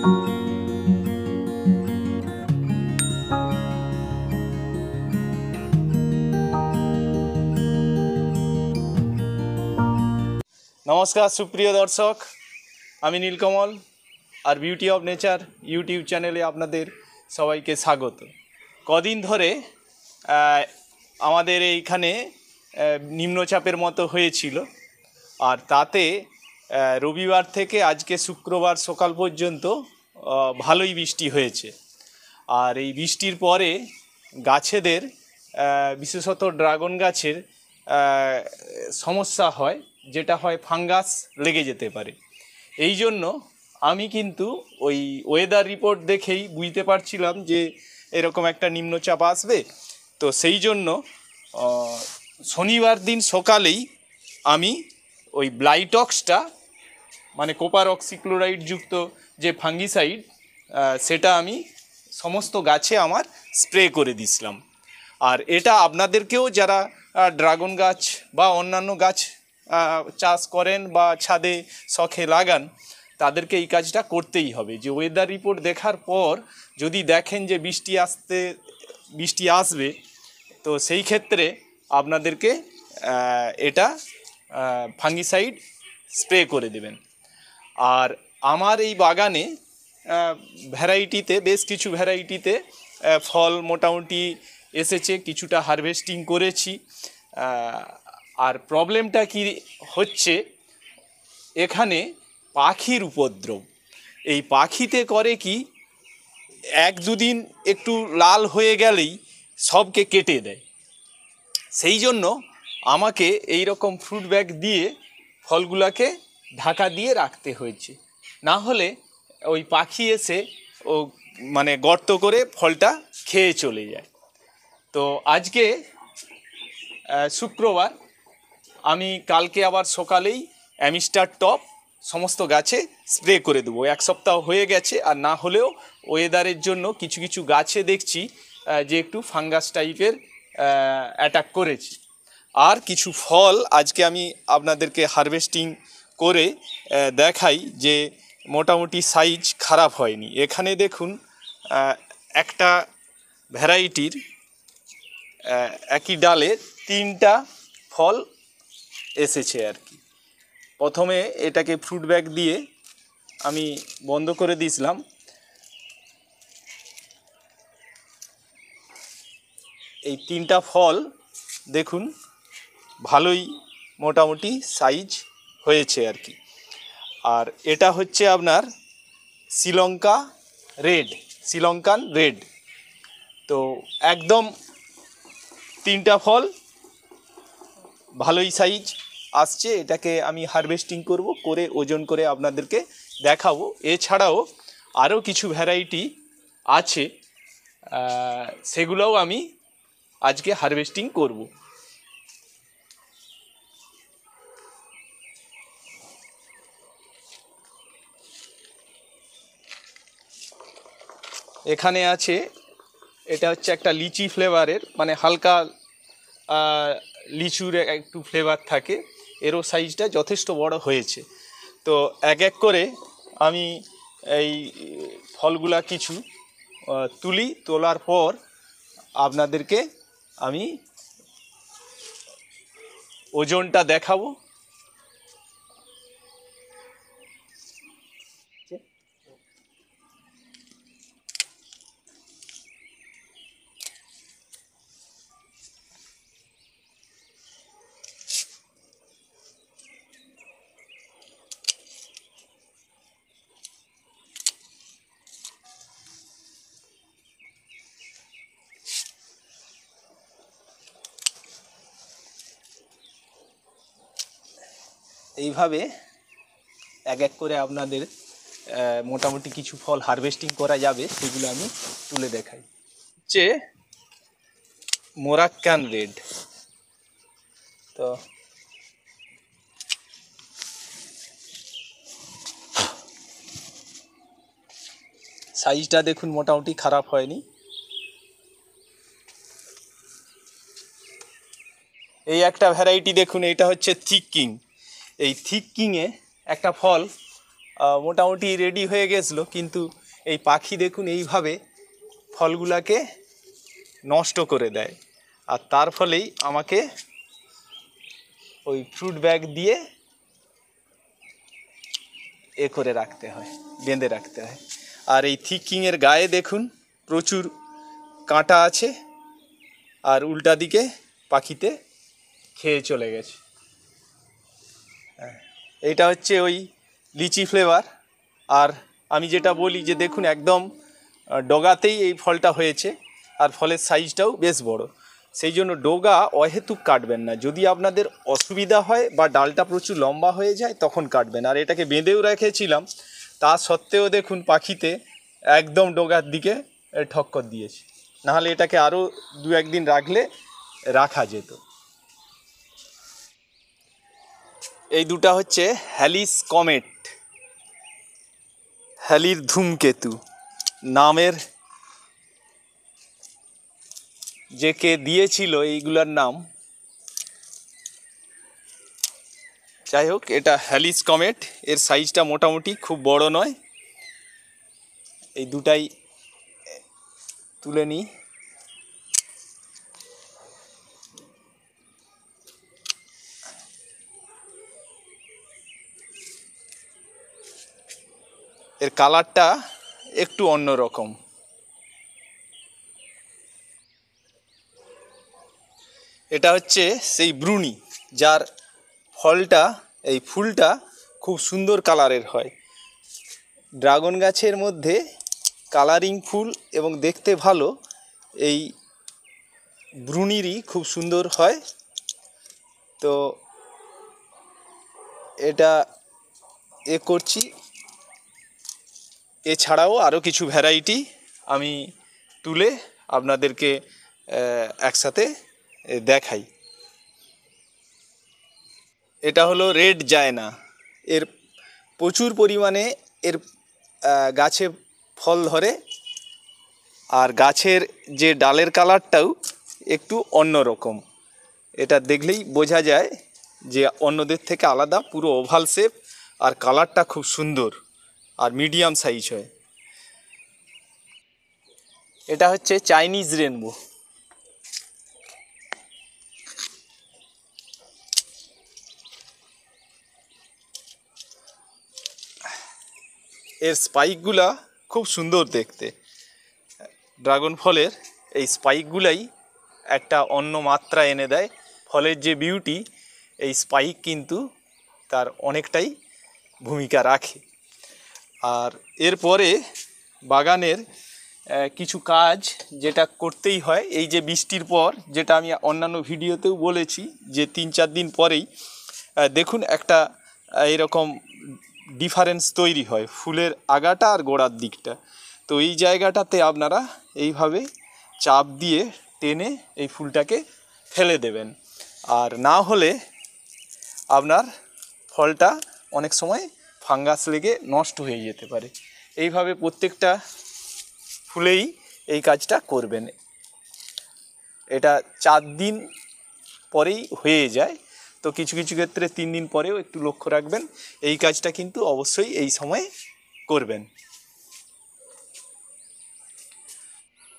नमस्कार सुप्रिय दर्शक, आमी नीलकमल और बिউটি অফ নেচার ইউটিউব চ্যানেলে আপনাদের সবাইকে স্বাগত। কদিন ধরে আমাদের এইখানে নিম্নচাপের মতো হয়েছিল, আর তাতে রবিবার থেকে আজকে শুক্রবার সকাল পর্যন্ত ভালোই বৃষ্টি হয়েছে। আর এই বৃষ্টির পরে গাছেদের বিশেষত ড্রাগন গাছের সমস্যা হয়, যেটা হয় ফাঙ্গাস লেগে যেতে পারে। এই জন্য আমি কিন্তু ওই ওয়েদার রিপোর্ট দেখেই বুঝতে পারছিলাম যে এরকম একটা নিম্নচাপ আসবে। তো সেই জন্য শনিবার দিন সকালেই আমি ওই ব্লাইটক্সটা মানে কোপার অক্সিক্লোরাইড যুক্ত যে ফাঙ্গিসাইড সেটা আমি সমস্ত গাছে আমার স্প্রে করে দিয়েছিলাম। আর এটা আপনাদেরকেও যারা ড্রাগন গাছ বা অন্যান্য গাছ চাষ করেন বা ছাদে শখে লাগান, তাদেরকে এই কাজটা করতেই হবে। যে ওয়েদার রিপোর্ট দেখার পর যদি দেখেন যে বৃষ্টি আসবে, তো সেই ক্ষেত্রে আপনাদেরকে এটা ফাঙ্গিসাইড স্প্রে করে দেবেন। আর আমার এই বাগানে ভ্যারাইটিতে বেশ কিছু ভ্যারাইটিতে ফল মোটামুটি এসেছে, কিছুটা হারভেস্টিং করেছি। আর প্রবলেমটা কি হচ্ছে, এখানে পাখির উপদ্রব। এই পাখিতে করে কি, এক দুদিন একটু লাল হয়ে গেলেই সবকে কেটে দেয়। সেই জন্য আমাকে এই রকম ফ্রুট ব্যাগ দিয়ে ফলগুলোকে ঢাকা দিয়ে রাখতে হয়েছে, না হলে ওই পাখি এসে ও মানে গর্ত করে ফলটা খেয়ে চলে যায়। তো আজকে শুক্রবার, আমি কালকে আবার সকালেই অ্যামিস্টার টপ সমস্ত গাছে স্প্রে করে দেবো। এক সপ্তাহ হয়ে গেছে, আর না হলেও ওয়েদারের জন্য কিছু কিছু গাছে দেখছি যে একটু ফাঙ্গাস টাইপের অ্যাটাক করেছে। আর কিছু ফল আজকে আমি আপনাদেরকে হারভেস্টিং করে দেখাই যে মোটামুটি সাইজ খারাপ হয়নি। এখানে দেখুন একটা ভ্যারাইটির একই ডালে 3টা ফল এসেছে আর কি। প্রথমে এটাকে ফ্রুট ব্যাগ দিয়ে আমি বন্ধ করে দিয়েছিলাম। এই 3টা ফল দেখুন ভালোই মোটামুটি সাইজ হয়েছে আর কি। আর এটা হচ্ছে আপনার শ্রীলঙ্কান রেড। তো একদম 3টা ফল ভালোই সাইজ আসছে। এটাকে আমি হারভেস্টিং করব, করে ওজন করে আপনাদেরকে দেখাবো। এছাড়াও আরও কিছু ভ্যারাইটি আছে, সেগুলোও আমি আজকে হারভেস্টিং করব। এখানে আছে, এটা হচ্ছে একটা লিচি ফ্লেভারের, মানে হালকা লিচুর একটু ফ্লেভার থাকে। এরও সাইজটা যথেষ্ট বড় হয়েছে। তো এক এক করে আমি এই ফলগুলা কিছু তোলার পর আপনাদেরকে আমি ওজনটা দেখাবো। এইভাবে এক এক করে আপনাদের মোটামুটি কিছু ফল হারভেস্টিং করা যাবে, সেগুলো আমি তুলে দেখাই। হচ্ছে মোরাক্কান রেড। তো সাইজটা দেখুন মোটামুটি খারাপ হয়নি। এই একটা ভ্যারাইটি দেখুন, এটা হচ্ছে থিক কিং। এই থিক কিংয়ে একটা ফল মোটামুটি রেডি হয়ে গেছিলো, কিন্তু এই পাখি দেখুন এইভাবে ফলগুলাকে নষ্ট করে দেয়। আর তার ফলেই আমাকে ওই ফ্রুট ব্যাগ দিয়ে করে রাখতে হয়, বেঁধে রাখতে হয়। আর এই থিকিংয়ের গায়ে দেখুন প্রচুর কাঁটা আছে, আর উল্টা দিকে পাখিতে খেয়ে চলে গেছে। এইটা হচ্ছে ওই লিচি ফ্লেভার। আর আমি যেটা বলি যে দেখুন একদম ডগাতেই এই ফলটা হয়েছে, আর ফলের সাইজটাও বেশ বড়। সেই জন্য ডগা অহেতুক কাটবেন না, যদি আপনাদের অসুবিধা হয় বা ডালটা প্রচুর লম্বা হয়ে যায় তখন কাটবেন। আর এটাকে বেঁধেও রেখেছিলাম, তা সত্ত্বেও দেখুন পাখিতে একদম ডগার দিকে ঠক্কর দিয়েছে, নাহলে এটাকে আরও 2-1 দিন রাখলে রাখা যেত। এই দুটা হচ্ছে হ্যালিস কমেট, হ্যালির ধূমকেতু নামের যে কে দিয়েছিল এইগুলার নাম। যাই হোক, এটা হ্যালিস কমেট, এর সাইজটা মোটামুটি খুব বড় নয়। এই দুটাই তুলে নিই। এর কালারটা একটু অন্যরকম। এটা হচ্ছে সেই ব্রুনি, যার ফলটা, এই ফুলটা খুব সুন্দর কালারের হয়। ড্রাগন গাছের মধ্যে কালারিং ফুল এবং দেখতে ভালো এই ব্রুনিরই খুব সুন্দর হয়। তো এটা করছি। এছাড়াও আরও কিছু ভ্যারাইটি আমি তুলে আপনাদেরকে একসাথে দেখাই। এটা হলো রেড জায়না। এর প্রচুর পরিমাণে এর গাছে ফল ধরে, আর গাছের যে ডালের কালারটাও একটু অন্যরকম। এটা দেখলেই বোঝা যায় যে অন্যদের থেকে আলাদা, পুরো ওভাল শেপ, আর কালারটা খুব সুন্দর আর মিডিয়াম সাইজ হয়। এটা হচ্ছে চাইনিজ রেনবো। এর স্পাইকগুলা খুব সুন্দর দেখতে। ড্রাগন ফলের এই স্পাইকগুলাই একটা অন্য মাত্রা এনে দেয়। ফলের যে বিউটি, এই স্পাইক কিন্তু তার অনেকটাই ভূমিকা রাখে। আর এরপরে বাগানের কিছু কাজ যেটা করতেই হয়, এই যে বৃষ্টির পর, যেটা আমি অন্যান্য ভিডিওতেও বলেছি যে 3-4 দিন পরেই দেখুন একটা এরকম ডিফারেন্স তৈরি হয় ফুলের আগাটা আর গোড়ার দিকটা। তো এই জায়গাটাতে আপনারা এইভাবে চাপ দিয়ে টেনে এই ফুলটাকে ফেলে দেবেন, আর না হলে আপনার ফলটা অনেক সময় ফাঙ্গাস লেগে নষ্ট হয়ে যেতে পারে। এইভাবে প্রত্যেকটা ফুলেই এই কাজটা করবেন। এটা 4 দিন পরেই হয়ে যায়, তো কিছু কিছু ক্ষেত্রে 3 দিন পরেও একটু লক্ষ্য রাখবেন। এই কাজটা কিন্তু অবশ্যই এই সময় করবেন।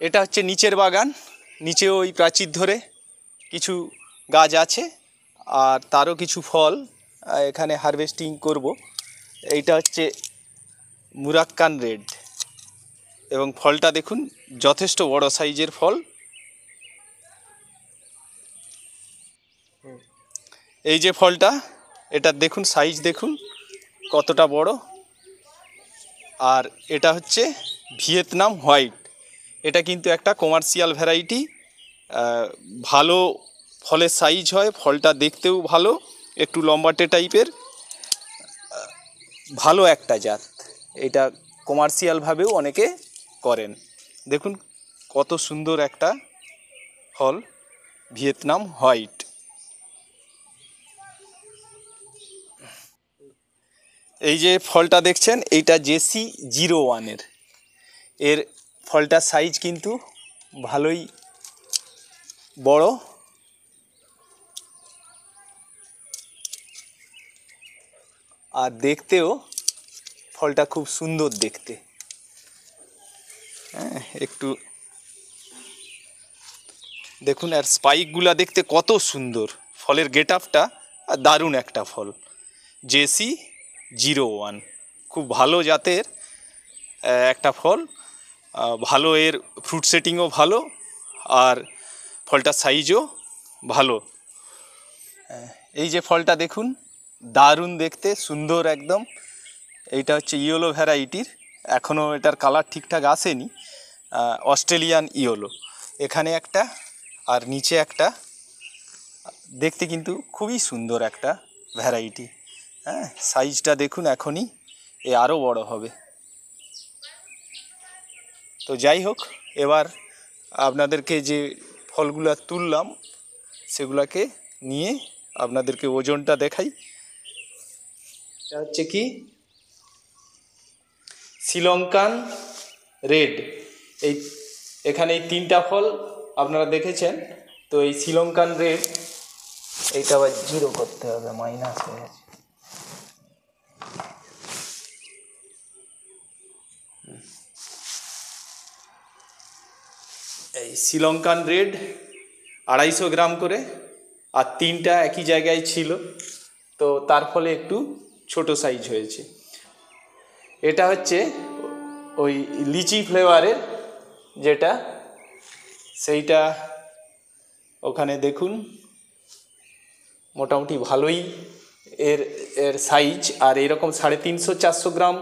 এটা হচ্ছে নিচের বাগান, নিচেও ওই প্রাচীর ধরে কিছু গাছ আছে, আর তারও কিছু ফল এখানে হারভেস্টিং করব। এইটা হচ্ছে মুরাক্কান রেড, এবং ফলটা দেখুন যথেষ্ট বড় সাইজের ফল। এই যে ফলটা, এটা দেখুন সাইজ দেখুন কতটা বড়। আর এটা হচ্ছে ভিয়েতনাম হোয়াইট। এটা কিন্তু একটা কমার্শিয়াল ভ্যারাইটি, ভালো ফলের সাইজ হয়, ফলটা দেখতেও ভালো, একটু লম্বাটে টাইপের, ভালো একটা জাত। এটা কমার্শিয়ালভাবেও অনেকে করেন। দেখুন কত সুন্দর একটা ফল, ভিয়েতনাম হোয়াইট। এই যে ফলটা দেখছেন, এইটা JC01 এর ফলটার সাইজ কিন্তু ভালোই বড়, আর দেখতেও ফলটা খুব সুন্দর দেখতে। হ্যাঁ, একটু দেখুন, আর স্পাইকগুলা দেখতে কত সুন্দর, ফলের গেট আপটা দারুণ একটা ফল। JC01 খুব ভালো জাতের একটা ফল, ভালো, এর ফ্রুট সেটিংও ভালো, আর ফলটার সাইজও ভালো। এই যে ফলটা দেখুন, দারুণ দেখতে, সুন্দর একদম। এইটা হচ্ছে ইয়েলো ভ্যারাইটির, এখনও এটার কালার ঠিকঠাক আসেনি, অস্ট্রেলিয়ান ইয়েলো। এখানে একটা আর নিচে একটা, দেখতে কিন্তু খুবই সুন্দর একটা ভ্যারাইটি। হ্যাঁ, সাইজটা দেখুন, এখনই এ আরও বড় হবে। তো যাই হোক, এবার আপনাদেরকে যে ফলগুলো তুললাম সেগুলোকে নিয়ে আপনাদেরকে ওজনটা দেখাই। এটা হচ্ছে কি শ্রীলঙ্কান রেড। এখানে এই 3টা ফল আপনারা দেখেছেন। তো এই শ্রীলঙ্কান রেড, এইটা আবার 0 করতে হবে, মাইনাস হয়ে গেছে। এই শ্রীলঙ্কান রেড 250 গ্রাম করে, আর 3টা একই জায়গায় ছিল, তো তার ফলে একটু ছোট সাইজ হয়েছে। এটা হচ্ছে ওই লিচি ফ্লেভারের যেটা, সেইটা ওখানে দেখুন মোটামুটি ভালোই এর এর সাইজ, আর এরকম 350-400 গ্রাম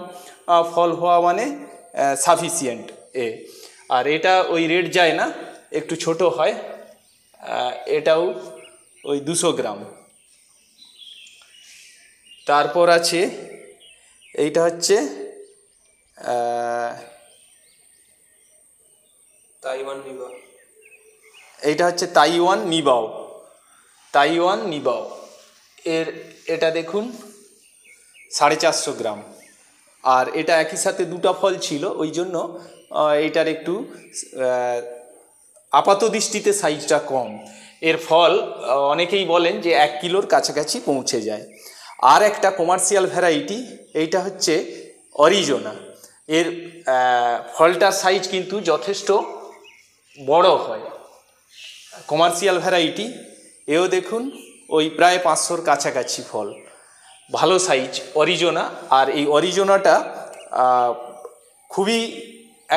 ফল হওয়া মানে সাফিসিয়েন্ট এ। আর এটা ওই রেট যায় না, একটু ছোট হয়, এটাও ওই 200 গ্রাম। তারপর আছে এইটা হচ্ছে তাইওয়ান নিবা, এইটা হচ্ছে তাইওয়ান নিবাও। এটা দেখুন 450 গ্রাম, আর এটা একই সাথে 2টা ফল ছিল, ওই জন্য এইটার একটু আপাত দৃষ্টিতে সাইজটা কম। এর ফল অনেকেই বলেন যে 1 কিলোর কাছাকাছি পৌঁছে যায়। আর একটা কমার্শিয়াল ভ্যারাইটি, এইটা হচ্ছে অরিজোনা। এর ফলটার সাইজ কিন্তু যথেষ্ট বড় হয়, কমার্শিয়াল ভ্যারাইটি। এও দেখুন ওই প্রায় 500-র কাছাকাছি ফল, ভালো সাইজ অরিজোনা। আর এই অরিজোনাটা খুবই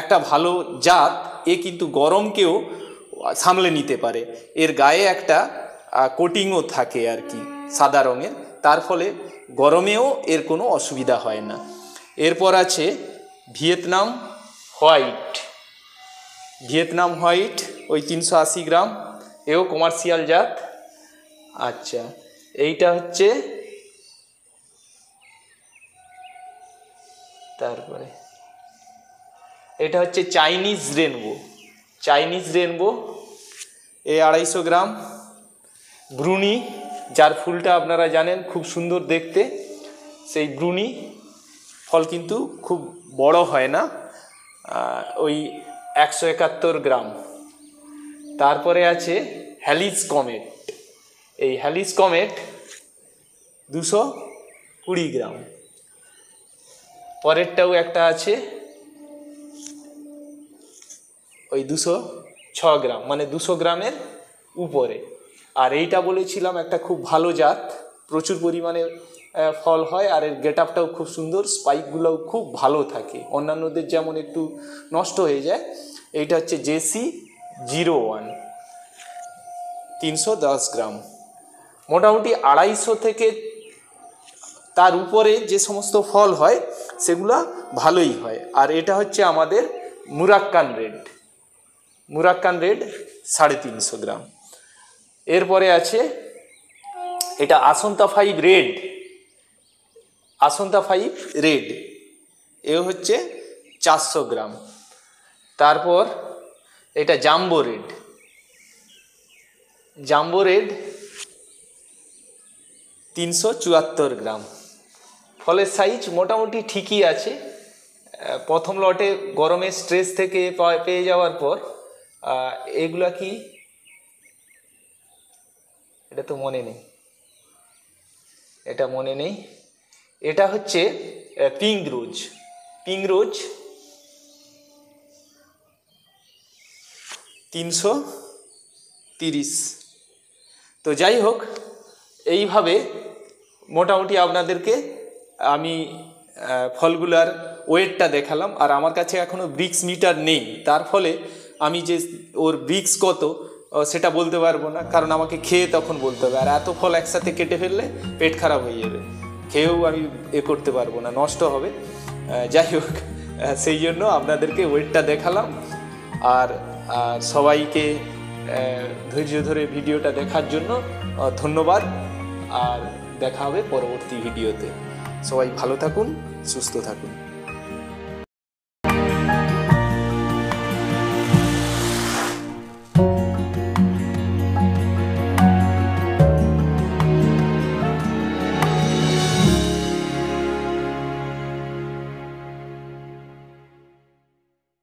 একটা ভালো জাত, এ কিন্তু গরমকেও সামলে নিতে পারে। এর গায়ে একটা কোটিংও থাকে আর কি, সাদা রঙের, তার ফলে গরমেও এর কোনো অসুবিধা হয় না। এরপর আছে ভিয়েতনাম হোয়াইট, ওই 380 গ্রাম, এও কমার্শিয়াল জাত। আচ্ছা, এইটা হচ্ছে, তারপরে এটা হচ্ছে চাইনিজ রেনবো, এ 250 গ্রাম। ব্রুনি, যার ফুলটা আপনারা জানেন খুব সুন্দর দেখতে, সেই ব্রুনি ফল কিন্তু খুব বড় হয় না, ওই 171 গ্রাম। তারপরে আছে হ্যালিস কমেট, এই হ্যালিস কমেট 220 গ্রাম। পরেরটাও একটা আছে ওই 206 গ্রাম, মানে 200 গ্রামের উপরে। আর এইটা বলেছিলাম একটা খুব ভালো জাত, প্রচুর পরিমাণে ফল হয়, আর এর গেট আপটাও খুব সুন্দর, স্পাইকগুলোও খুব ভালো থাকে, অন্যান্যদের যেমন একটু নষ্ট হয়ে যায়। এইটা হচ্ছে JC01, 310 গ্রাম। মোটামুটি 250 থেকে তার উপরে যে সমস্ত ফল হয় সেগুলা ভালোই হয়। আর এটা হচ্ছে আমাদের মুরাক্কান রেড 350 গ্রাম। এরপরে আছে এটা আসন্তা ফাইভ রেড, এ হচ্ছে 400 গ্রাম। তারপর এটা জাম্বো রেড 374 গ্রাম। ফলের সাইজ মোটামুটি ঠিকই আছে। প্রথম লটে গরমের স্ট্রেস থেকে পেয়ে যাওয়ার পর এগুলা কি, এটা মনে নেই, এটা হচ্ছে পিঙ্ক রোজ। পিঙ্ক রোজ 330। তো যাই হোক, এইভাবে মোটামুটি আপনাদেরকে আমি ফলগুলার ওয়েটটা দেখালাম। আর আমার কাছে এখনও ব্রিক্স মিটার নেই, তার ফলে আমি যে ওর ব্রিক্স কত সেটা বলতে পারবো না, কারণ আমাকে খেয়ে তখন বলতে হবে। আর এত ফল একসাথে কেটে ফেললে পেট খারাপ হয়ে যাবে, খেয়েও আমি করতে পারবো না, নষ্ট হবে। যাই হোক, সেই জন্য আপনাদেরকে ওয়েটটা দেখালাম। আর সবাইকে ধৈর্য ধরে ভিডিওটা দেখার জন্য ধন্যবাদ। আর দেখা হবে পরবর্তী ভিডিওতে। সবাই ভালো থাকুন, সুস্থ থাকুন।